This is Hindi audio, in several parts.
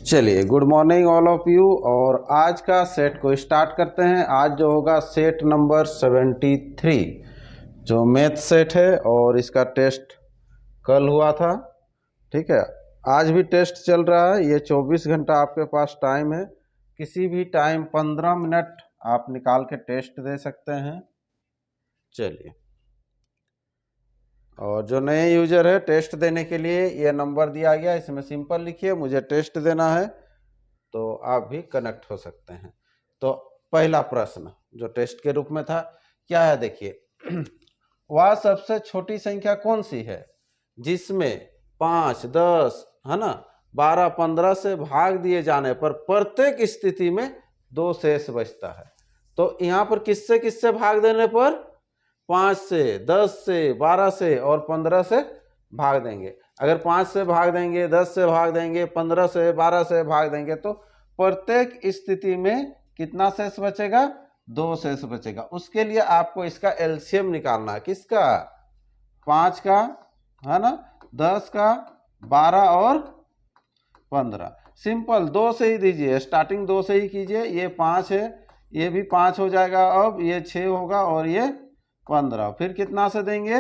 चलिए, good morning all of you. और आज का सेट को स्टार्ट करते हैं। आज जो होगा सेट नंबर 73 जो मैथ सेट है, और इसका टेस्ट कल हुआ था। ठीक है, आज भी टेस्ट चल रहा है। ये 24 घंटा आपके पास टाइम है, किसी भी टाइम 15 मिनट आप निकाल के टेस्ट दे सकते हैं। चलिए, और जो नए यूजर है, टेस्ट देने के लिए ये नंबर दिया गया, इसमें सिंपल लिखिए मुझे टेस्ट देना है, तो आप भी कनेक्ट हो सकते हैं। तो पहला प्रश्न जो टेस्ट के रूप में था क्या है, देखिए वह सबसे छोटी संख्या कौन सी है जिसमें 5, 10 है ना 12, 15 से भाग दिए जाने पर प्रत्येक स्थिति में 2 शेष बचता है। तो यहाँ पर किससे किससे भाग देने पर 5 से, 10 से, 12 से और 15 से भाग देंगे। अगर 5 से भाग देंगे, 10 से भाग देंगे, 15 से, 12 से भाग देंगे, तो प्रत्येक स्थिति में कितना शेष बचेगा? 2 शेष बचेगा। उसके लिए आपको इसका एलसीएम निकालना है। किसका? 5 का, है ना, 10 का, 12 और 15। सिंपल 2 से ही दीजिए, स्टार्टिंग 2 से ही कीजिए। ये 5 है, ये भी 5 हो जाएगा। अब ये 6 होगा और ये 15। फिर कितना से देंगे?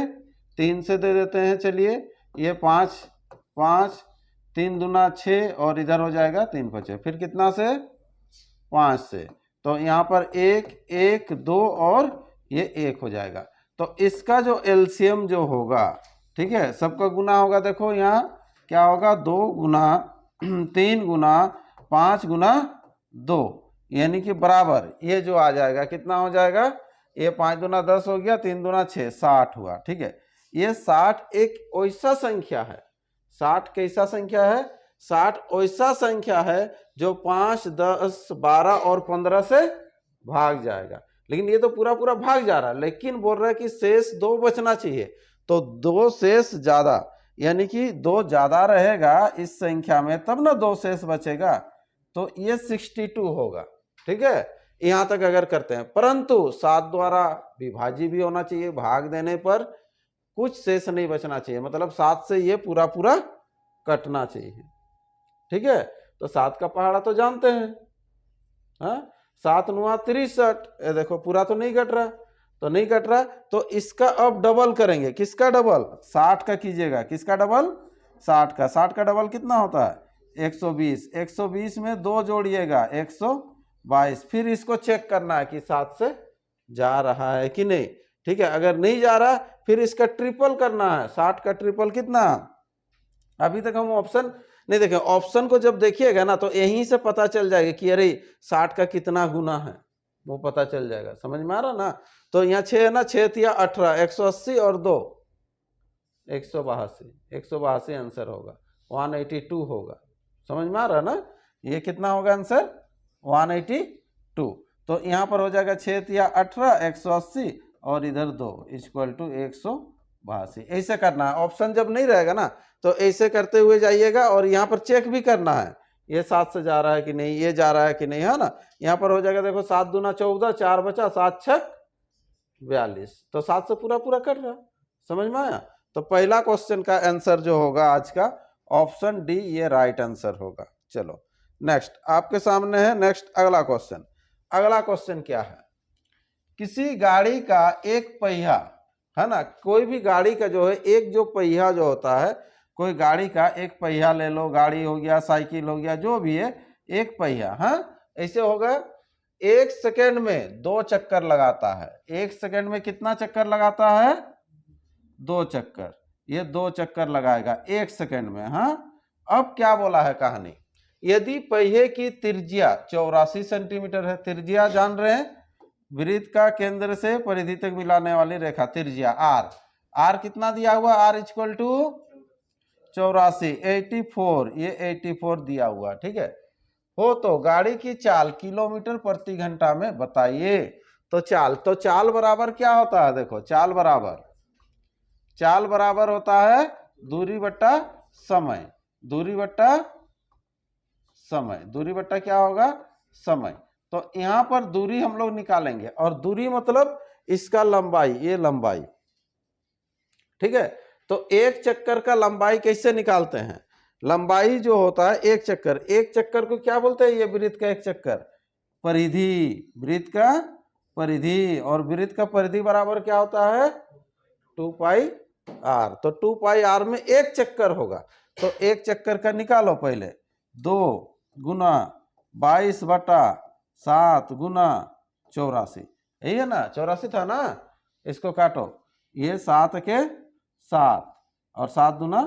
3 से दे देते हैं। चलिए, ये 5, 5, 3 दूना 6 और इधर हो जाएगा 3 5। फिर कितना से? 5 से। तो यहाँ पर 1, 1, 2 और ये 1 हो जाएगा। तो इसका जो एलसीएम जो होगा, ठीक है, सबका गुना होगा। देखो यहाँ क्या होगा? 2 गुना 3 गुना 5 गुना 2, यानी कि बराबर ये जो आ जाएगा, कितना हो जाएगा? ये 5 दूना 10 हो गया, 3 दूना 6, 60 हुआ। ठीक है, ये 60 एक ऐसा संख्या है। 60 कैसा संख्या है? 60 ऐसा संख्या है जो 5, 10, 12 और 15 से भाग जाएगा। लेकिन ये तो पूरा पूरा भाग जा रहा है, लेकिन बोल रहा है कि शेष 2 बचना चाहिए। तो 2 शेष ज्यादा, यानी कि 2 ज्यादा रहेगा इस संख्या में, तब ना 2 शेष बचेगा। तो ये 62 होगा। ठीक है, यहां तक अगर करते हैं, परंतु 7 द्वारा विभाज्य भी होना चाहिए। भाग देने पर कुछ शेष नहीं बचना चाहिए, मतलब 7 से ये पूरा पूरा कटना चाहिए। ठीक है, तो 7 का पहाड़ा तो जानते हैं, हाँ, 7 9 63। ये देखो पूरा तो नहीं कट रहा, तो नहीं कट रहा, तो इसका अब डबल करेंगे। किसका डबल? 60 का कीजिएगा। किसका डबल? 60 का। 60 का डबल कितना होता है? 120। 120 में 2 जोड़िएगा, 122। फिर इसको चेक करना है कि 7 से जा रहा है कि नहीं। ठीक है, अगर नहीं जा रहा फिर इसका ट्रिपल करना है। 60 का ट्रिपल कितना? अभी तक हम ऑप्शन नहीं देखे। ऑप्शन को जब देखिएगा ना, तो यहीं से पता चल जाएगा कि अरे 60 का कितना गुना है, वो पता चल जाएगा। समझ में आ रहा ना? तो यहाँ 6 है ना, 6 तिया 18, 180 और 2 182। 182 आंसर होगा, 182 होगा। समझ में आ रहा ना? ये कितना होगा आंसर? 182। तो यहाँ पर हो जाएगा 6 तिया 18, 180 और इधर 2 इक्वल टू 182। ऐसे करना है। ऑप्शन जब नहीं रहेगा ना, तो ऐसे करते हुए जाइएगा, और यहाँ पर चेक भी करना है ये 7 से जा रहा है कि नहीं, ये जा रहा है कि नहीं, है ना। यहाँ पर हो जाएगा, देखो 7 दूना 14, 4 बचा, 7 6 42। तो 7 से पूरा पूरा कट रहा। समझ में आया? तो पहला क्वेश्चन का आंसर जो होगा आज का, ऑप्शन डी, ये राइट आंसर होगा। चलो नेक्स्ट आपके सामने है। नेक्स्ट अगला क्वेश्चन। अगला क्वेश्चन क्या है? किसी गाड़ी का एक पहिया, है ना, कोई भी गाड़ी का जो है एक जो पहिया जो होता है, कोई गाड़ी का एक पहिया ले लो, गाड़ी हो गया, साइकिल हो गया, जो भी है, एक पहिया, हाँ, ऐसे होगा। 1 सेकेंड में 2 चक्कर लगाता है। 1 सेकेंड में कितना चक्कर लगाता है? 2 चक्कर। ये 2 चक्कर लगाएगा 1 सेकेंड में। हाँ, अब क्या बोला है कहानी? यदि पहिए की त्रिज्या 84 सेंटीमीटर है, त्रिज्या जान रहे हैं, वृत्त का केंद्र से परिधि तक मिलाने वाली रेखा, त्रिज्या आर। आर कितना दिया हुआ? आर इक्वल टू 84, 84, ये 84 दिया हुआ। ठीक है, हो तो गाड़ी की चाल किलोमीटर प्रति घंटा में बताइए। तो चाल बराबर क्या होता है? देखो, चाल बराबर होता है दूरी बट्टा समय। दूरी बट्टा क्या होगा? समय। तो यहां पर दूरी हम लोग निकालेंगे, और दूरी मतलब इसका लंबाई, ये लंबाई। ठीक है, तो एक चक्कर का लंबाई कैसे निकालते हैं? लंबाई जो होता है एक चक्कर को क्या बोलते हैं? ये वृत्त का एक चक्कर, परिधि, वृत्त का परिधि, और वृत्त का परिधि बराबर क्या होता है? 2 पाई आर। तो 2 पाई आर में एक चक्कर होगा, तो एक चक्कर का निकालो पहले, 2 गुना 22/7 गुना 84, यही है ना? 84 था ना? इसको काटो, ये 7 के 7 और 7 दूना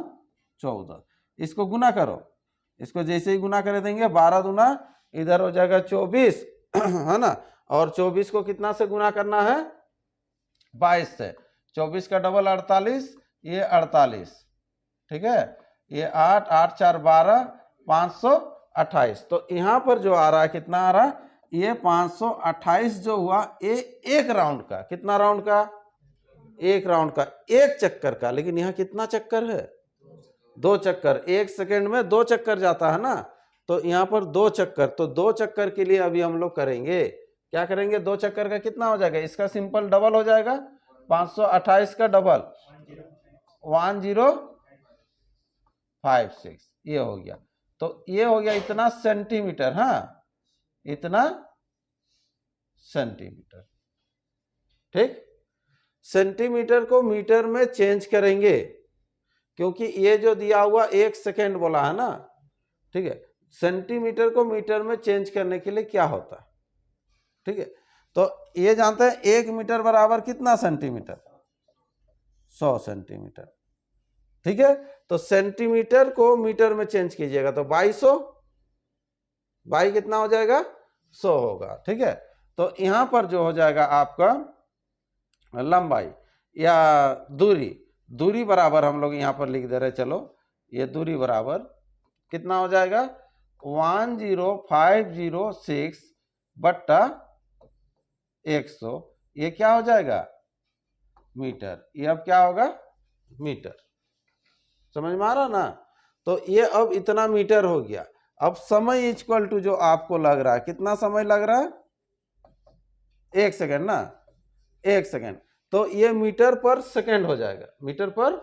14, इसको गुना करो, इसको जैसे ही गुना कर देंगे 12 दूना इधर हो जाएगा 24 है ना? और 24 को कितना से गुना करना है? 22 से। 24 का डबल 48, ये 48, ठीक है? ये 8 8 4 12, 528। तो यहाँ पर जो आ रहा है, कितना आ रहा है? ये 528 जो हुआ, ये एक राउंड का, कितना राउंड का? एक राउंड का, एक चक्कर का। लेकिन यहाँ कितना चक्कर है? 2 चक्कर। 1 सेकेंड में 2 चक्कर जाता है ना, तो यहाँ पर 2 चक्कर। तो 2 चक्कर के लिए अभी हम लोग करेंगे, क्या करेंगे? 2 चक्कर का कितना हो जाएगा? इसका सिंपल डबल हो जाएगा, 528 का डबल 1056, ये हो गया। तो ये हो गया इतना सेंटीमीटर, हाँ, इतना सेंटीमीटर, ठीक? सेंटीमीटर को मीटर में चेंज करेंगे, क्योंकि ये जो दिया हुआ 1 सेकेंड बोला है ना, ठीक है? सेंटीमीटर को मीटर में चेंज करने के लिए क्या होता है, ठीक है? तो ये जानते हैं 1 मीटर बराबर कितना सेंटीमीटर? 100 सेंटीमीटर, ठीक है? तो सेंटीमीटर को मीटर में चेंज कीजिएगा तो 2200, बाई कितना हो जाएगा? 100 होगा, ठीक है? तो यहां पर जो हो जाएगा आपका लंबाई या दूरी बराबर हम लोग यहां पर लिख दे रहे, चलो, ये दूरी बराबर कितना हो जाएगा? 10506 बट्टा 100, ये क्या हो जाएगा? मीटर। ये अब क्या होगा? मीटर। समझ में आ रहा ना? तो ये अब इतना मीटर हो गया। अब समय इक्वल टू जो आपको लग रहा है, कितना समय लग रहा है? 1 सेकेंड ना, 1 सेकेंड। तो ये मीटर पर सेकेंड हो जाएगा, मीटर पर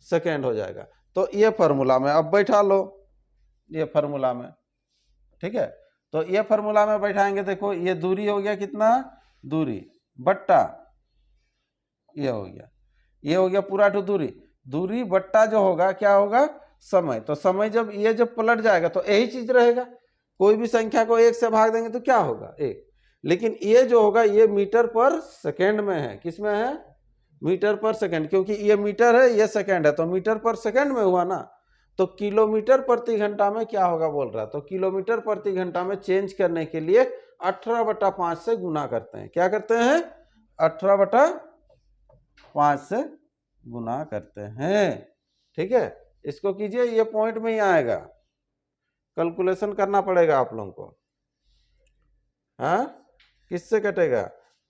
सेकेंड हो जाएगा। तो ये फार्मूला में अब बैठा लो, ये फार्मूला में, ठीक है? तो ये फार्मूला में बैठाएंगे, देखो ये दूरी हो गया, कितना दूरी बट्टा ये हो गया, ये हो गया पूरा टू दूरी बट्टा जो होगा क्या होगा? समय। तो समय जब ये जब पलट जाएगा तो यही चीज रहेगा, कोई भी संख्या को 1 से भाग देंगे तो क्या होगा? 1। लेकिन ये जो होगा ये मीटर पर सेकेंड में है, किस में है? मीटर पर सेकेंड, क्योंकि ये मीटर है, ये सेकेंड है, तो मीटर पर सेकेंड में हुआ ना। तो किलोमीटर प्रति घंटा में क्या होगा बोल रहा है, तो किलोमीटर प्रति घंटा में चेंज करने के लिए 18/5 से गुना करते हैं। क्या करते हैं? 18/5 से गुना करते हैं, ठीक है? इसको कीजिए, ये पॉइंट में ही आएगा, कैलकुलेशन करना पड़ेगा आप लोगों को। हाँ, किससे कटेगा?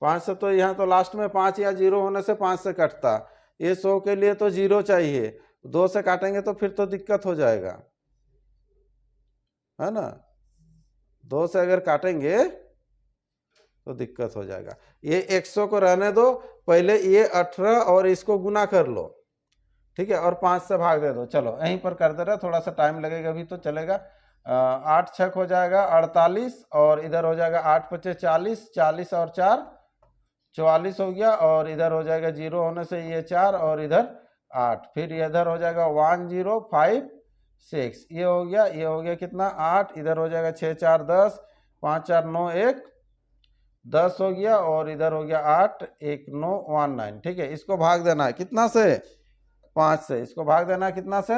5 से। तो यहाँ तो लास्ट में 5 या 0 होने से 5 से कटता, ये 100 के लिए तो 0 चाहिए, 2 से काटेंगे तो फिर तो दिक्कत हो जाएगा, है ना? 2 से अगर काटेंगे तो दिक्कत हो जाएगा। ये 100 को रहने दो, पहले ये 18 और इसको गुना कर लो, ठीक है? और 5 से भाग दे दो। चलो यहीं पर कर दे रहे, थोड़ा सा टाइम लगेगा अभी तो चलेगा। 8 6 हो जाएगा 48, और इधर हो जाएगा 8 5 40, 40 और 4 44 हो गया, और इधर हो जाएगा 0 होने से ये 4 और इधर 8, फिर इधर हो जाएगा 1056, ये हो गया, ये हो गया कितना? 8, इधर हो जाएगा 6 4 10, 5 4 9 1 10 हो गया, और इधर हो गया 8 1 9 1 9, ठीक है? इसको भाग देना है कितना से? 5 से। इसको भाग देना है कितना से?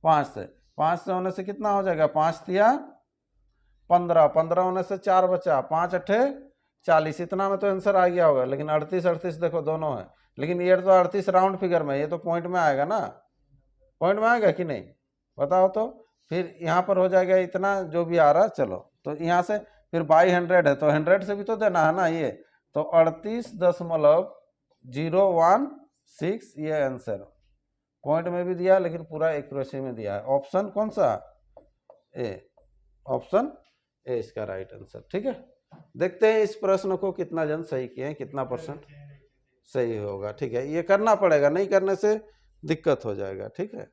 5 से। 5 से होने से कितना हो जाएगा? 5 तिया 15, 15 होने से 4 बचा, 5 8 40, इतना में तो आंसर आ गया होगा। लेकिन 38 38 देखो दोनों है, लेकिन ये तो 38 राउंड फिगर में, ये तो पॉइंट में आएगा ना, पॉइंट में आएगा कि नहीं बताओ तो? फिर यहाँ पर हो जाएगा इतना जो भी आ रहा है, चलो तो यहाँ से फिर बाई 100 है, तो 100 से भी तो देना है ना ये, तो 38.016 ये आंसर पॉइंट में भी दिया, लेकिन पूरा एक्यूरेसी में दिया है। ऑप्शन कौन सा? ए, ऑप्शन ए इसका राइट आंसर, ठीक है? देखते हैं इस प्रश्न को कितना जन सही किए हैं, कितना परसेंट सही होगा, ठीक है? ये करना पड़ेगा, नहीं करने से दिक्कत हो जाएगा, ठीक है?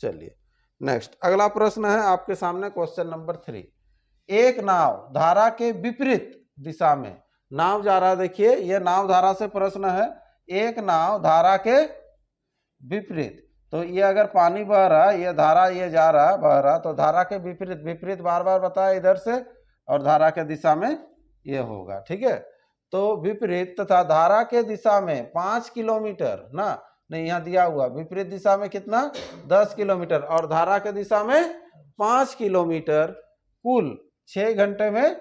चलिए नेक्स्ट अगला प्रश्न है आपके सामने क्वेश्चन नंबर 3। एक नाव धारा के विपरीत दिशा में, नाव जा रहा है, देखिए ये नाव धारा से प्रश्न है। एक नाव धारा के विपरीत, तो ये अगर पानी बह रहा है, ये धारा ये जा रहा है बह रहा, तो धारा के विपरीत, विपरीत बार बार बताया इधर से, और धारा के दिशा में ये होगा, ठीक है। तो विपरीत तथा धारा के दिशा में 5 किलोमीटर ना, नहीं यहाँ दिया हुआ विपरीत दिशा में कितना 10 किलोमीटर, और धारा के दिशा में 5 किलोमीटर कुल 6 घंटे में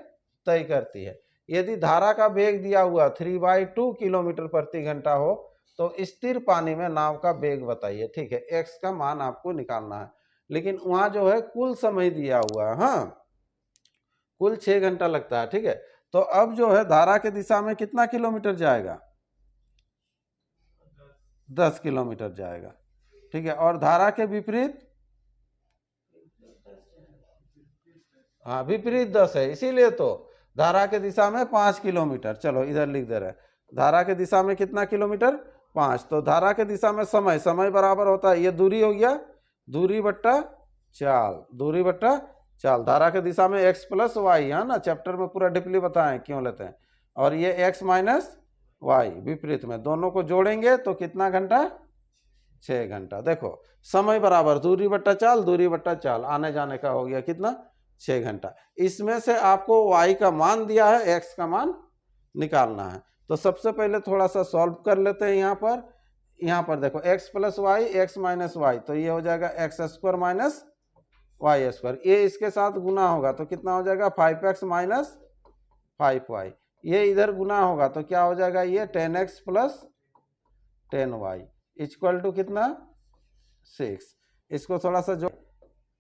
तय करती है। यदि धारा का वेग दिया हुआ 3/2 किलोमीटर प्रति घंटा हो तो स्थिर पानी में नाव का वेग बताइए, ठीक है। एक्स का मान आपको निकालना है, लेकिन वहां जो है कुल समय दिया हुआ है, हाँ कुल 6 घंटा लगता है, ठीक है। तो अब जो है धारा के दिशा में कितना किलोमीटर जाएगा, 10 किलोमीटर जाएगा, ठीक है। और धारा के विपरीत, हाँ विपरीत 10 है, इसीलिए तो धारा के दिशा में 5 किलोमीटर। चलो इधर लिख दे रहे हैं, धारा के दिशा में कितना किलोमीटर 5। तो धारा के दिशा में समय, समय बराबर होता है ये दूरी हो गया, दूरी बट्टा चाल, दूरी बट्टा चाल। धारा के दिशा में x प्लस वाई, है ना, चैप्टर में पूरा डिपली बताएं क्यों लेते हैं। और ये x माइनस वाई विपरीत में, दोनों को जोड़ेंगे तो कितना घंटा 6 घंटा। देखो समय बराबर दूरी बट्टा चाल, दूरी बट्टा चाल, आने जाने का हो गया कितना 6 घंटा। इसमें से आपको y का मान दिया है, x का मान निकालना है। तो सबसे पहले थोड़ा सा सॉल्व कर लेते हैं। यहाँ पर देखो x plus y, x minus y, तो ये हो जाएगा x square minus y square. ये इसके साथ गुना होगा तो कितना हो जाएगा 5x माइनस 5y। ये इधर गुना होगा तो क्या हो जाएगा, ये 10x plus 10y equal to कितना 6। इसको थोड़ा सा जो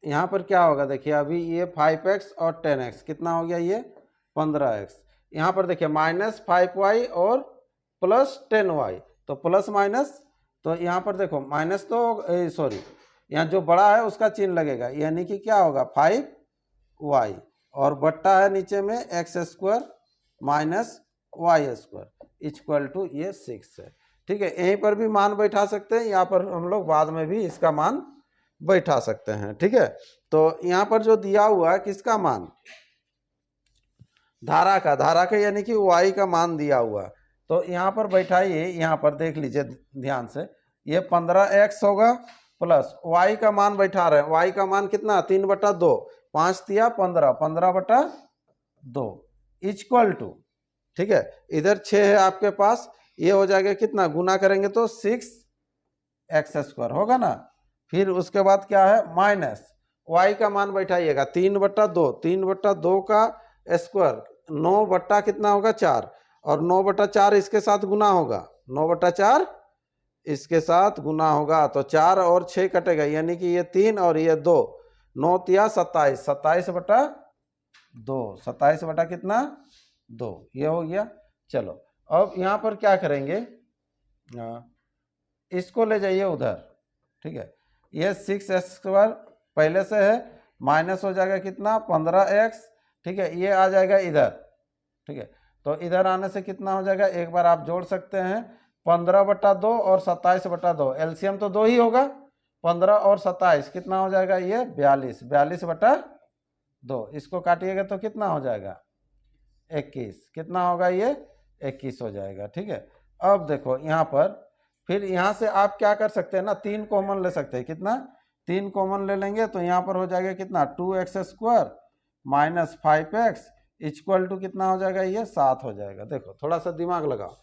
यहाँ पर क्या होगा, देखिए अभी ये 5x और 10x कितना हो गया, ये 15x। यहाँ पर देखिए माइनस 5y और प्लस 10y, तो प्लस माइनस, तो यहाँ पर देखो माइनस तो सॉरी यहाँ जो बड़ा है उसका चिन्ह लगेगा, यानी कि क्या होगा 5y, और बट्टा है नीचे में x square minus y square equal to ये 6 है, ठीक है। यहीं पर भी मान बैठा सकते हैं, यहाँ पर हम लोग बाद में भी इसका मान बैठा सकते हैं, ठीक है। तो यहाँ पर जो दिया हुआ है किसका मान, धारा का, धारा का यानी कि y का मान दिया हुआ, तो यहाँ पर बैठाइए, यहाँ पर देख लीजिए ध्यान से, ये 15x होगा प्लस y का मान बैठा रहे हैं, y का मान कितना 3/2, 5 तिया 15, 15/2 इक्वल टू, ठीक है। इधर 6 है आपके पास, ये हो जाएगा कितना, गुना करेंगे तो 6x स्क्वायर होगा ना। फिर उसके बाद क्या है माइनस y का मान बैठाइएगा 3/2, 3/2 का स्क्वायर 9 बट्टा कितना होगा 4, और 9/4 इसके साथ गुना होगा, 9/4 इसके साथ गुना होगा, तो 4 और 6 कटेगा, यानी कि ये 3 और ये 2, 9 तिया 27, 27/2, 27 बटा कितना 2, ये हो गया। चलो अब यहाँ पर क्या करेंगे, इसको ले जाइए उधर, ठीक है। ये 6x स्क्वायर पहले से है, माइनस हो जाएगा कितना 15x, ठीक है। ये आ जाएगा इधर, ठीक है। तो इधर आने से कितना हो जाएगा, एक बार आप जोड़ सकते हैं, 15/2 और 27/2, एलसीएम तो 2 ही होगा, 15 और 27 कितना हो जाएगा, ये 42, 42/2। इसको काटिएगा तो कितना हो जाएगा 21, कितना होगा ये 21 हो जाएगा, ठीक है। अब देखो यहाँ पर फिर यहाँ से आप क्या कर सकते हैं ना, 3 कॉमन ले सकते हैं, कितना 3 कॉमन ले लेंगे तो यहाँ पर हो जाएगा कितना 2x square minus 5x equal to कितना हो जाएगा, ये 7 हो जाएगा। देखो थोड़ा सा दिमाग लगाओ,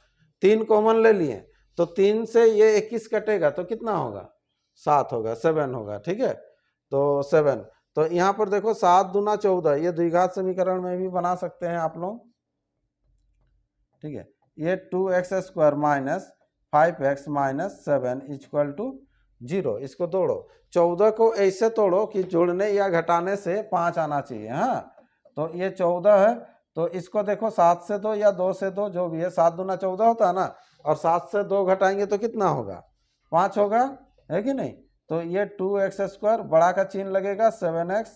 3 कॉमन ले लिए तो 3 से ये 21 कटेगा तो कितना होगा 7 होगा, 7 होगा, ठीक है। तो 7, तो यहाँ पर देखो 7 दूना 14, ये द्विघात समीकरण में भी बना सकते हैं आप लोग, ठीक है। ये 2x square minus 5x minus 7 equal to 0। इसको तोड़ो, 14 को ऐसे तोड़ो कि जोड़ने या घटाने से 5 आना चाहिए, हाँ। तो ये 14 है, तो इसको देखो 7 से 2 या 2 से 2 जो भी है, 7 दूना 14 होता है ना, और 7 से 2 घटाएंगे तो कितना होगा 5 होगा, है कि नहीं। तो ये 2x स्क्वायर बड़ा का चिन्ह लगेगा 7x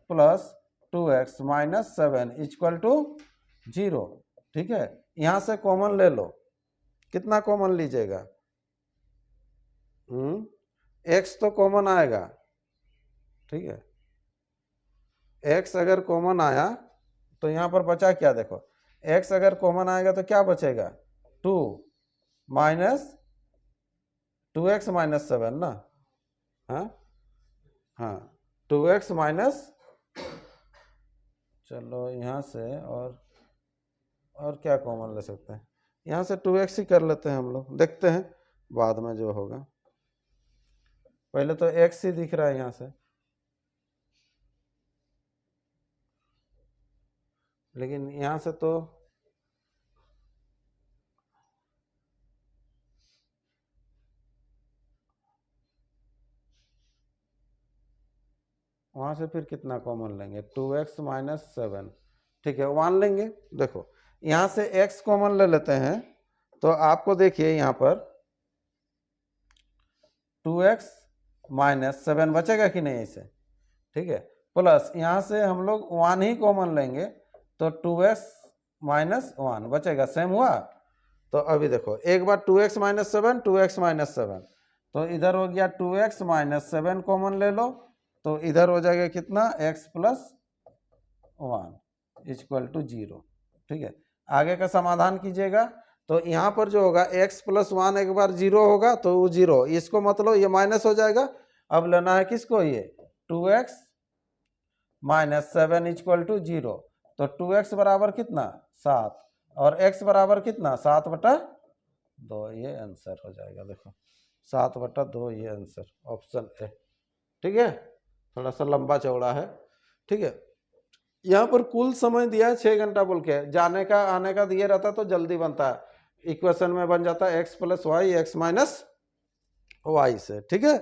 plus 2x minus 7 equal to 0, ठीक है। यहाँ से कॉमन ले लो, कितना कॉमन लीजिएगा, x तो कॉमन आएगा, ठीक है, x अगर कॉमन आया तो यहाँ पर बचा क्या, देखो x अगर कॉमन आएगा तो क्या बचेगा, 2 माइनस 2x माइनस 7 ना, हाँ हाँ 2x माइनस, चलो यहाँ से और क्या कॉमन ले सकते हैं, यहाँ से 2x ही कर लेते हैं हम लोग, देखते हैं बाद में जो होगा। पहले तो x ही दिख रहा है यहाँ से, लेकिन यहाँ से तो वहाँ से फिर कितना कॉमन लेंगे, 2x माइनस 7, ठीक है 1 लेंगे। देखो यहाँ से x कॉमन ले लेते हैं तो आपको देखिए यहाँ पर 2x माइनस 7 बचेगा कि नहीं ऐसे, ठीक है, प्लस यहाँ से हम लोग 1 ही कॉमन लेंगे तो 2x माइनस 1 बचेगा, सेम हुआ। तो अभी देखो एक बार 2x माइनस 7 2x माइनस 7, तो इधर हो गया 2x माइनस 7 कॉमन ले लो तो इधर हो जाएगा कितना, x प्लस 1 इक्वल टू 0, ठीक है। आगे का समाधान कीजिएगा तो यहाँ पर जो होगा x प्लस 1 एक बार 0 होगा तो वो 0, इसको मतलब ये माइनस हो जाएगा। अब लेना है किसको, ये 2x माइनस 7 इक्वल टू 0, तो 2x बराबर कितना 7 और x बराबर कितना 7/2, ये आंसर हो जाएगा। देखो 7/2 ये आंसर, ऑप्शन ए, ठीक है। थोड़ा सा लंबा चौड़ा है, ठीक है। यहाँ पर कुल समय दिया है 6 घंटा बोल के, जाने का आने का दिया रहता तो जल्दी बनता है, इक्वेशन में बन जाता है x plus y x minus y से, ठीक है।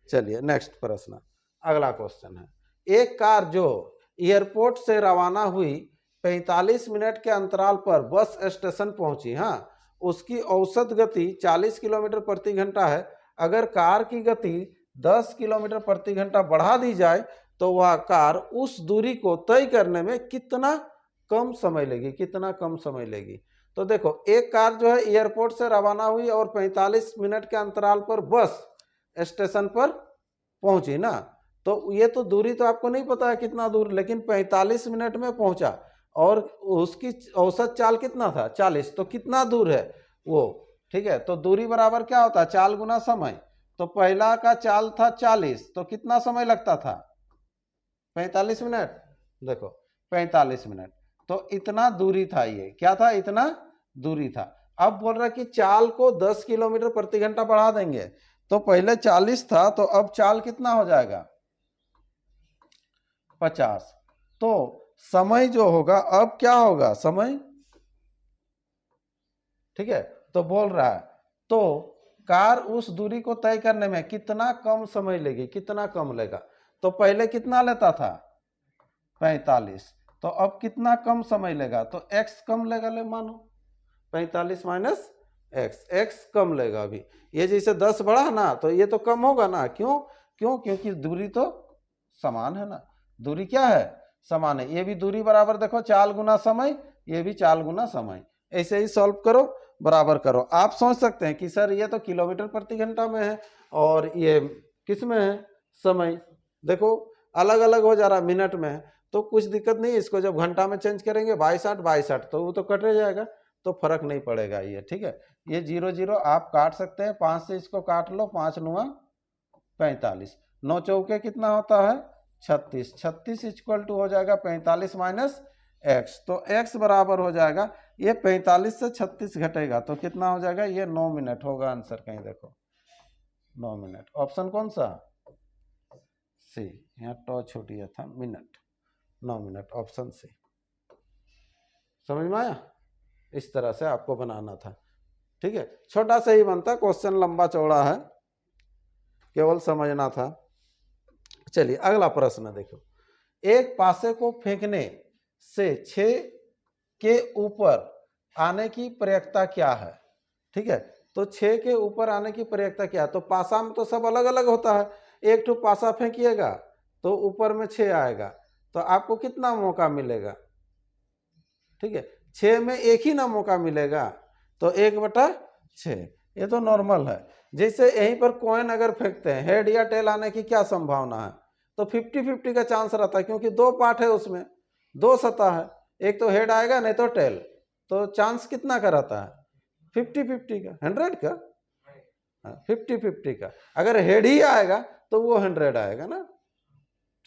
चलिए नेक्स्ट प्रश्न, अगला क्वेश्चन है, एक कार जो एयरपोर्ट से रवाना हुई 45 मिनट के अंतराल पर बस स्टेशन पहुंची, हाँ, उसकी औसत गति 40 किलोमीटर प्रति घंटा है। अगर कार की गति 10 किलोमीटर प्रति घंटा बढ़ा दी जाए तो वह कार उस दूरी को तय करने में कितना कम समय लेगी, कितना कम समय लेगी। तो देखो एक कार जो है एयरपोर्ट से रवाना हुई और 45 मिनट के अंतराल पर बस स्टेशन पर पहुंची ना, तो ये तो दूरी तो आपको नहीं पता है कितना दूर, लेकिन 45 मिनट में पहुंचा और उसकी औसत चाल कितना था 40, तो कितना दूर है वो, ठीक है। तो दूरी बराबर क्या होता है, चाल गुना समय, तो पहला का चाल था 40 तो कितना समय लगता था 45 मिनट, देखो 45 मिनट, तो इतना दूरी था, ये क्या था, इतना दूरी था। अब बोल रहा है कि चाल को 10 किलोमीटर प्रति घंटा बढ़ा देंगे, तो पहले 40 था तो अब चाल कितना हो जाएगा 50, तो समय जो होगा अब क्या होगा समय, ठीक है। तो बोल रहा है तो कार उस दूरी को तय करने में कितना कम समय लेगी, कितना कम लेगा। तो पहले कितना लेता था 45, तो अब कितना कम समय लेगा, तो x कम लेगा, ले मानो 45 माइनस x कम लेगा। अभी ये जैसे 10 बढ़ा ना तो ये तो कम होगा ना, क्यों क्योंकि दूरी तो समान है ना, दूरी क्या है समान है, ये भी दूरी बराबर, देखो चाल गुना समय, ये भी चाल गुना समय, ऐसे ही सॉल्व करो बराबर करो। आप सोच सकते हैं कि सर ये तो किलोमीटर प्रति घंटा में है और ये किस में है समय, देखो अलग अलग हो जा रहा मिनट में है, तो कुछ दिक्कत नहीं है, इसको जब घंटा में चेंज करेंगे 22/8 तो वो तो कटे जाएगा, तो फर्क नहीं पड़ेगा ये, ठीक है। ये 0 0 आप काट सकते हैं, 5 से इसको काट लो, 5 9 45, 9 चौके कितना होता है 36, 36 इक्वल टू हो जाएगा 45 माइनस x, तो x बराबर हो जाएगा, ये 45 से 36 घटेगा तो कितना हो जाएगा, ये 9 मिनट होगा आंसर, कहीं देखो 9 मिनट, ऑप्शन कौन सा सी, यहाँ टॉ छूट गया था, मिनट 9 मिनट, ऑप्शन सी। समझ में आया, इस तरह से आपको बनाना था, ठीक है। छोटा सा ही बनता, क्वेश्चन लंबा चौड़ा है, केवल समझना था। चलिए अगला प्रश्न देखो, एक पासे को फेंकने से 6 के ऊपर आने की प्रयत्ता क्या है, ठीक है। तो 6 के ऊपर आने की प्रयत्ता क्या है, तो पासा में तो सब अलग अलग होता है, एक तो पासा फेंकिएगा तो ऊपर में 6 आएगा, तो आपको कितना मौका मिलेगा, ठीक है, 6 में एक ही ना मौका मिलेगा, तो 1/6, ये तो नॉर्मल है। जैसे यहीं पर कॉइन अगर फेंकते हैं, हेड या टेल आने की क्या संभावना है, तो 50-50 का चांस रहता है, क्योंकि दो पार्ट है उसमें, दो सतह है, एक तो हेड आएगा नहीं तो टेल, तो चांस कितना का रहता है? 50-50 का, 100 का, 50-50 का। अगर हेड ही आएगा तो वो 100 आएगा ना,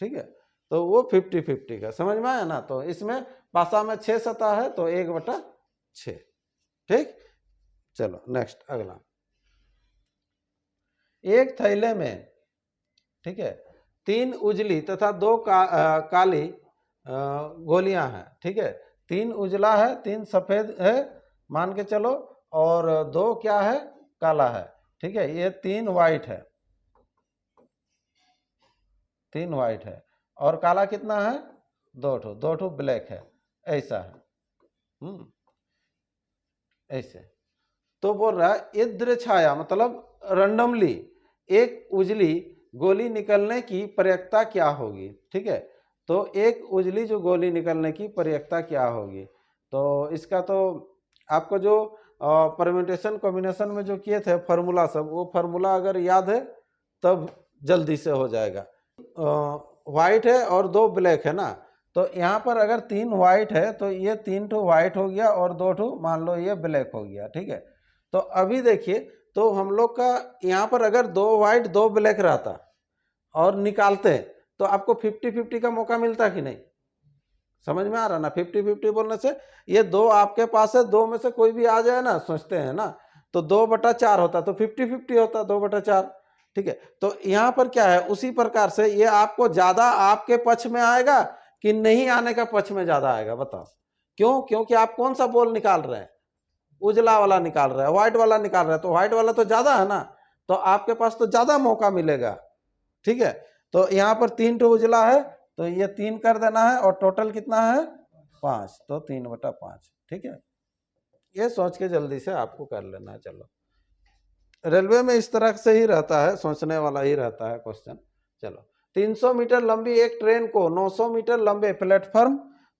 ठीक है, तो वो 50-50 का, समझ में आया ना। तो इसमें पासा में 6 सतह है तो 1/6, ठीक। चलो नेक्स्ट अगला, एक थैले में, ठीक है, 3 उजली तथा 2 काली गोलियां हैं, ठीक है, 3 उजला है 3 सफेद है मान के चलो, और 2 क्या है? काला है, ठीक है, ये 3 वाइट है, 3 वाइट है, और काला कितना है? 2 ठो ब्लैक है, ऐसा है, ऐसे। तो बोल रहा है इद्र छाया, मतलब रैंडमली एक उजली गोली निकलने की प्रयक्ता क्या होगी, ठीक है। तो एक उजली जो गोली निकलने की प्रयक्ता क्या होगी, तो इसका तो आपको जो परम्यूटेशन कॉम्बिनेशन में जो किए थे फार्मूला सब, वो फार्मूला अगर याद है तब जल्दी से हो जाएगा। व्हाइट है और 2 ब्लैक है ना, तो यहाँ पर अगर 3 व्हाइट है तो ये 3 ठो व्हाइट हो गया और 2 ठो मान लो ये ब्लैक हो गया, ठीक है। तो अभी देखिए, तो हम लोग का यहाँ पर अगर 2 व्हाइट 2 ब्लैक रहता और निकालते तो आपको 50-50 का मौका मिलता कि नहीं? समझ में आ रहा ना? 50-50 बोलने से ये 2 आपके पास है, 2 में से कोई भी आ जाए ना, सोचते हैं ना, तो 2/4 होता, तो 50-50 होता 2/4, ठीक है। तो यहाँ पर क्या है, उसी प्रकार से ये आपको ज्यादा आपके पक्ष में आएगा कि नहीं आने का पक्ष में ज्यादा आएगा, बताओ क्यों? क्योंकि आप कौन सा बॉल निकाल रहे हैं? उजला वाला निकाल रहे हैं, व्हाइट वाला निकाल रहे हैं, तो व्हाइट वाला तो ज्यादा है ना, तो आपके पास तो ज्यादा मौका मिलेगा, ठीक है। तो यहाँ पर 3 ठो उजला है तो ये 3 कर देना है, और टोटल कितना है? 5, तो 3/5, ठीक है। ये सोच के जल्दी से आपको कर लेना है। चलो, रेलवे में इस तरह से ही रहता है, सोचने वाला ही रहता है क्वेश्चन। चलो, 300 मीटर लंबी एक ट्रेन को 900 मीटर लंबे प्लेटफॉर्म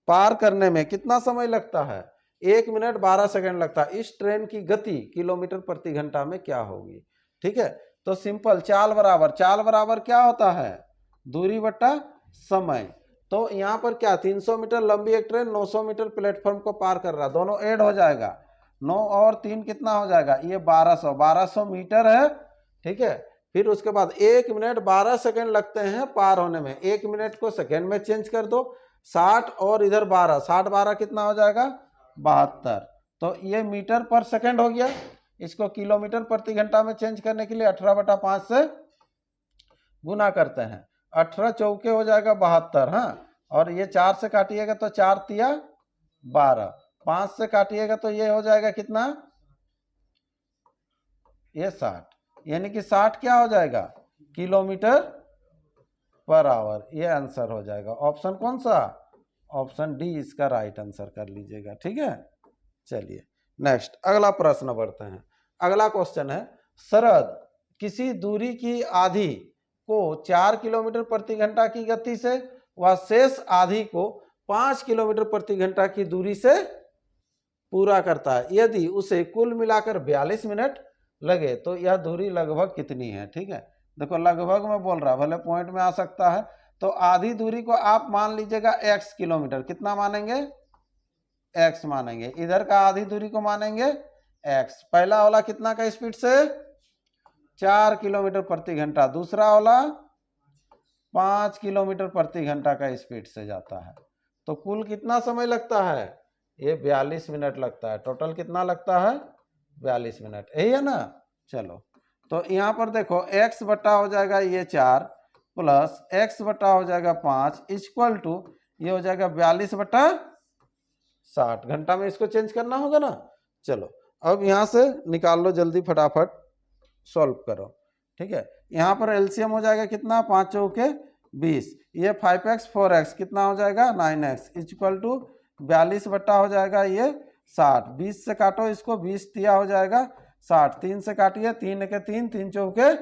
पार करने में कितना समय लगता है? 1 मिनट 12 सेकंड लगता है। इस ट्रेन की गति किलोमीटर प्रति घंटा में क्या होगी, ठीक है। तो सिंपल, चाल बराबर क्या होता है? दूरी बट्टा समय। तो यहाँ पर क्या, 300 मीटर लंबी एक ट्रेन 900 मीटर प्लेटफॉर्म को पार कर रहा है, दोनों ऐड हो जाएगा, 9 और 3 कितना हो जाएगा? ये 1200 मीटर है, ठीक है। फिर उसके बाद 1 मिनट 12 सेकंड लगते हैं पार होने में, 1 मिनट को सेकंड में चेंज कर दो, 60 और इधर 12, 60 12 कितना हो जाएगा? 72। तो ये मीटर पर सेकंड हो गया। इसको किलोमीटर प्रति घंटा में चेंज करने के लिए 18/5 से गुना करते हैं, 18 चौके हो जाएगा 72, हाँ, और ये 4 से काटिएगा तो 4 तिया 12, 5 से काटिएगा तो ये हो जाएगा कितना? ये 60, यानी कि 60 क्या हो जाएगा? Kilometre per hour. ये आंसर हो जाएगा। ऑप्शन कौन सा? ऑप्शन डी इसका राइट आंसर कर लीजिएगा, ठीक है। चलिए नेक्स्ट अगला प्रश्न बढ़ते हैं। अगला क्वेश्चन है, शरद किसी दूरी की आधी को 4 किलोमीटर प्रति घंटा की गति से व शेष आधी को 5 किलोमीटर प्रति घंटा की दूरी से पूरा करता है। यदि उसे कुल मिलाकर 42 मिनट लगे तो यह दूरी लगभग कितनी है, ठीक है। देखो, लगभग में बोल रहा है, भले पॉइंट में आ सकता है। तो आधी दूरी को आप मान लीजिएगा x किलोमीटर, कितना मानेंगे? x मानेंगे। इधर का आधी दूरी को मानेंगे x। पहला वाला कितना का स्पीड से? 4 किलोमीटर प्रति घंटा। दूसरा वाला 5 किलोमीटर प्रति घंटा का स्पीड से जाता है। तो कुल कितना समय लगता है? ये 42 मिनट लगता है। टोटल कितना लगता है? 42 मिनट, यही है ना। चलो, तो यहाँ पर देखो, x बटा हो जाएगा ये 4 प्लस x बटा हो जाएगा 5 इक्वल टू ये हो जाएगा 42/60। घंटा में इसको चेंज करना होगा ना। चलो, अब यहाँ से निकाल लो जल्दी, फटाफट सॉल्व करो, ठीक है। यहाँ पर एलसीएम हो जाएगा कितना? 5 चौके 20, ये 5x 4x कितना हो जाएगा? 9x इक्वल टू 42 बट्टा हो जाएगा ये 60। 20 से काटो इसको, 20 तिया हो जाएगा 60, 3 से काटिए, 3 के 3, 3 चौके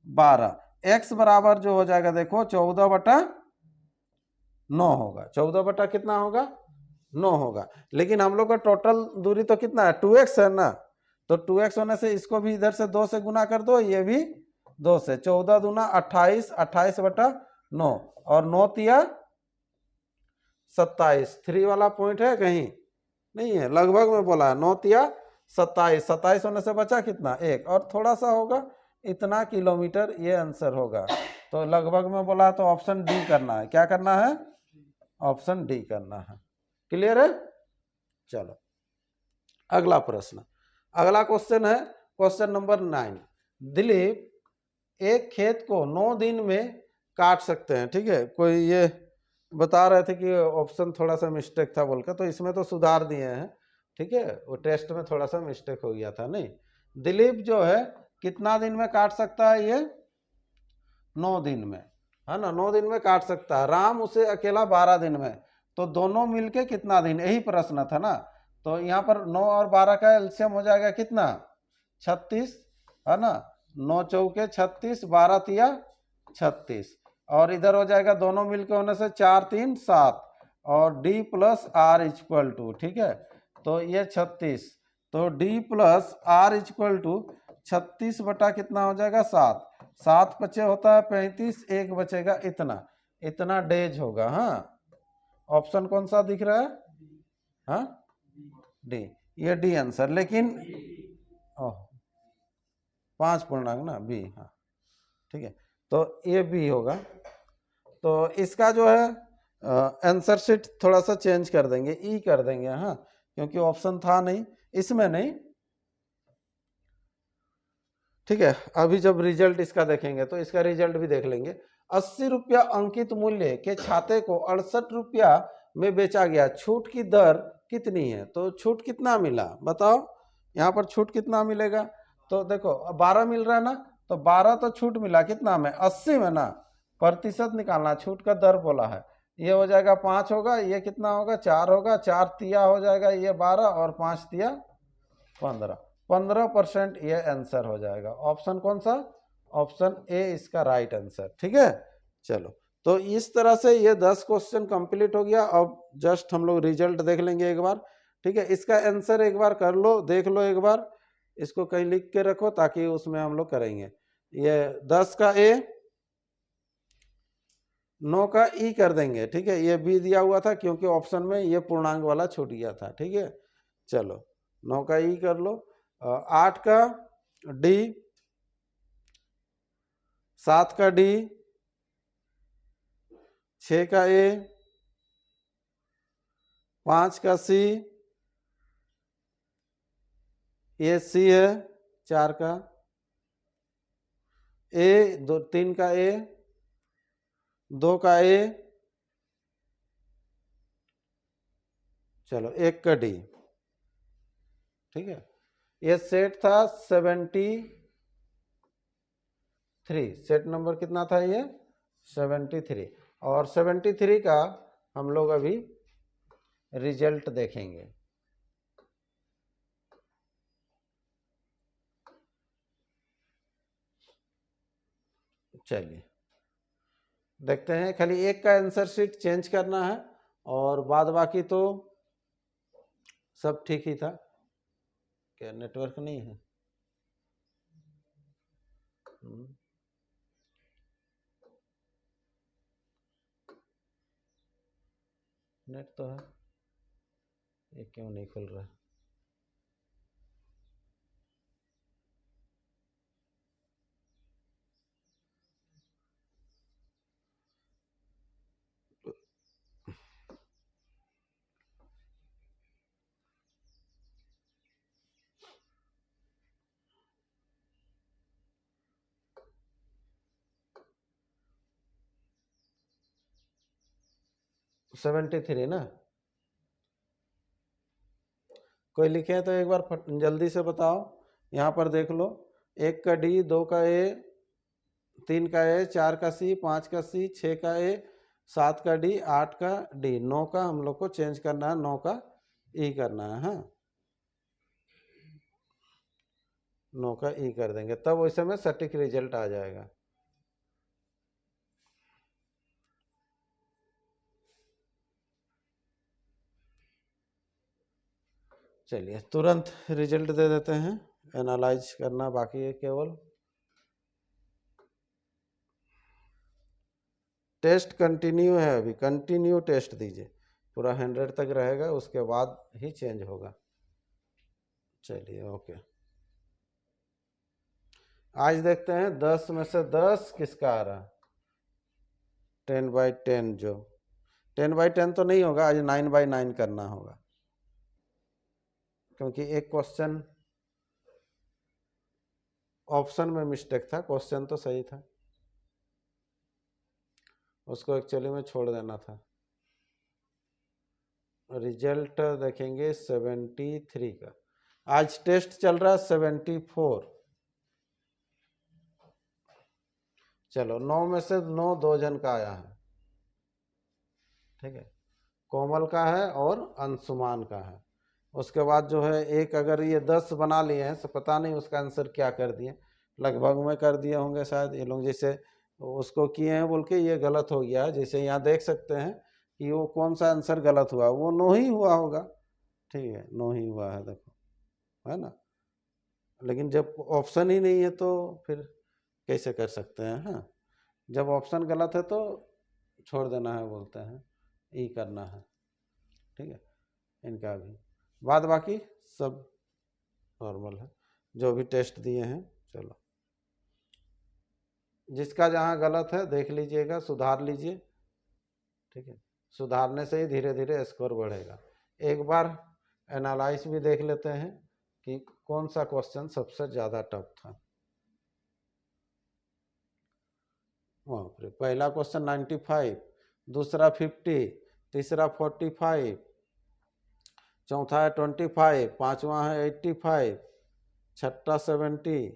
12। x बराबर जो हो जाएगा देखो 14/9 होगा। 14 बटा कितना होगा? 9 होगा। लेकिन हम लोग का टोटल दूरी तो कितना है? 2x है ना। तो 2x होने से इसको भी इधर से 2 से गुना कर दो, ये भी 2 से। 14 दूना 28, 28/9 9 और 9 तिया 27, 3 वाला पॉइंट है कहीं नहीं है, लगभग में बोला है 9 तिया 27, 27 होने से बचा कितना 1 और थोड़ा सा होगा इतना किलोमीटर, ये आंसर होगा। तो लगभग में बोला है तो ऑप्शन डी करना है। क्या करना है? ऑप्शन डी करना है। क्लियर है? चलो अगला प्रश्न, अगला क्वेश्चन है क्वेश्चन नंबर 9। दिलीप एक खेत को 9 दिन में काट सकते हैं। ठीक है, कोई ये बता रहे थे कि ऑप्शन थोड़ा सा मिस्टेक था बोलकर, तो इसमें तो सुधार दिए हैं। ठीक है, वो टेस्ट में थोड़ा सा मिस्टेक हो गया था। नहीं, दिलीप जो है कितना दिन में काट सकता है? ये 9 दिन में, है ना, 9 दिन में काट सकता है। राम उसे अकेला 12 दिन में, तो दोनों मिलके कितना दिन, यही प्रश्न था ना। तो यहाँ पर 9 और 12 का एलसीएम हो जाएगा कितना? 36, है ना, 9 चौके 36, 12 तिया 36, और इधर हो जाएगा दोनों मिलके होने से 4 3 7, और d plus r equal to, ठीक है, तो ये 36, तो d plus r equal to 36 बटा कितना हो जाएगा 7, 7 बचे होता है 35, 1 बचेगा इतना, इतना डेज होगा। हाँ, ऑप्शन कौन सा दिख रहा है? हाँ, डी, ये डी आंसर। लेकिन 5 पूर्णांक ना, बी, हाँ ठीक है, तो ये बी होगा। तो इसका जो है आंसर शीट थोड़ा सा चेंज कर देंगे, ई कर देंगे, हाँ, क्योंकि ऑप्शन था नहीं इसमें, नहीं। ठीक है, अभी जब रिजल्ट इसका देखेंगे तो इसका रिजल्ट भी देख लेंगे। 80 रुपया अंकित मूल्य के छाते को 68 रुपया में बेचा गया, छूट की दर कितनी है? तो छूट कितना मिला बताओ, यहाँ पर छूट कितना मिलेगा? तो देखो 12 मिल रहा है ना, तो 12 तो छूट मिला कितना में, 80 में ना, प्रतिशत निकालना, छूट का दर बोला है, ये हो जाएगा 5 होगा, ये कितना होगा 4 होगा, 4 तिया हो जाएगा ये 12, और 5 तिया 15, 15% ये आंसर हो जाएगा। ऑप्शन कौन सा? ऑप्शन ए इसका राइट आंसर। ठीक है, चलो, तो इस तरह से ये 10 क्वेश्चन कंप्लीट हो गया। अब जस्ट हम लोग रिजल्ट देख लेंगे एक बार। ठीक है, इसका आंसर एक बार कर लो, देख लो एक बार, इसको कहीं लिख के रखो ताकि उसमें हम लोग करेंगे। ये 10 का ए, 9 का ई कर देंगे। ठीक है, ये बी दिया हुआ था क्योंकि ऑप्शन में ये पूर्णांक वाला छूट गया था। ठीक है, चलो 9 का ई कर लो, 8 का डी, 7 का डी, 6 का ए, 5 का सी, ये सी है, 4 का ए, 3 का ए, 2 का ए, चलो 1 का डी। ठीक है, ये सेट था 73, सेट नंबर कितना था ये 73, और 73 का हम लोग अभी रिजल्ट देखेंगे। चलिए देखते हैं, खाली एक का आंसर शीट चेंज करना है और बाद बाकी तो सब ठीक ही था। क्या नेटवर्क नहीं है? नेट तो है, ये क्यों नहीं खुल रहा है? तो 73 ना, कोई लिखे हैं तो एक बार जल्दी से बताओ। यहाँ पर देख लो, 1 का डी, 2 का ए, 3 का ए, 4 का सी, 5 का सी, 6 का ए, 7 का डी, 8 का डी, 9 का हम लोग को चेंज करना है, 9 का ई करना है। हाँ, 9 का ई कर देंगे, तब वैसे में सटीक रिजल्ट आ जाएगा। चलिए तुरंत रिजल्ट दे देते हैं, एनालाइज करना बाकी है केवल। टेस्ट कंटिन्यू है, अभी कंटिन्यू टेस्ट दीजिए, पूरा 100 तक रहेगा, उसके बाद ही चेंज होगा। चलिए ओके। आज देखते हैं 10 में से 10 किसका आ रहा है। 10/10, जो 10/10 तो नहीं होगा, आज 9/9 करना होगा, क्योंकि एक क्वेश्चन ऑप्शन में मिस्टेक था, क्वेश्चन तो सही था, उसको एक्चुअली में छोड़ देना था। रिजल्ट देखेंगे 73 का, आज टेस्ट चल रहा है 74। चलो 9 में से 9 2 जन का आया है, ठीक है, कोमल का है और अंशुमान का है। उसके बाद जो है एक, अगर ये 10 बना लिए हैं तो पता नहीं उसका आंसर क्या कर दिए, लगभग में कर दिए होंगे शायद ये लोग, जैसे उसको किए हैं बोल के ये गलत हो गया है। जैसे यहाँ देख सकते हैं कि वो कौन सा आंसर गलत हुआ, वो 9 ही हुआ होगा, ठीक है, 9 ही हुआ है, देखो, है ना। लेकिन जब ऑप्शन ही नहीं है तो फिर कैसे कर सकते हैं। हाँ, जब ऑप्शन गलत है तो छोड़ देना है, बोलते हैं ई करना है, ठीक है। इनका भी बाद बाकी सब नॉर्मल है, जो भी टेस्ट दिए हैं। चलो, जिसका जहाँ गलत है देख लीजिएगा, सुधार लीजिए, ठीक है, सुधारने से ही धीरे धीरे स्कोर बढ़ेगा। एक बार एनालाइज भी देख लेते हैं कि कौन सा क्वेश्चन सबसे ज़्यादा टफ था। पहला क्वेश्चन 95, दूसरा 50, तीसरा 45, चौथा है 25, पांचवा है 85, छठा 70,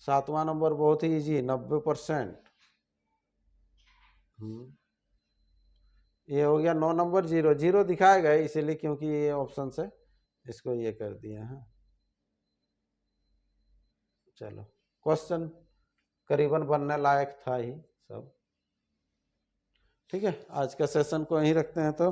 सातवां नंबर बहुत ही इजी 90%। ये हो गया 9 नंबर, 0 0 दिखाएगा इसीलिए, क्योंकि ये ऑप्शन से इसको ये कर दिया है। चलो, क्वेश्चन करीबन बनने लायक था ही सब, ठीक है। आज का सेशन को यहीं रखते हैं तो।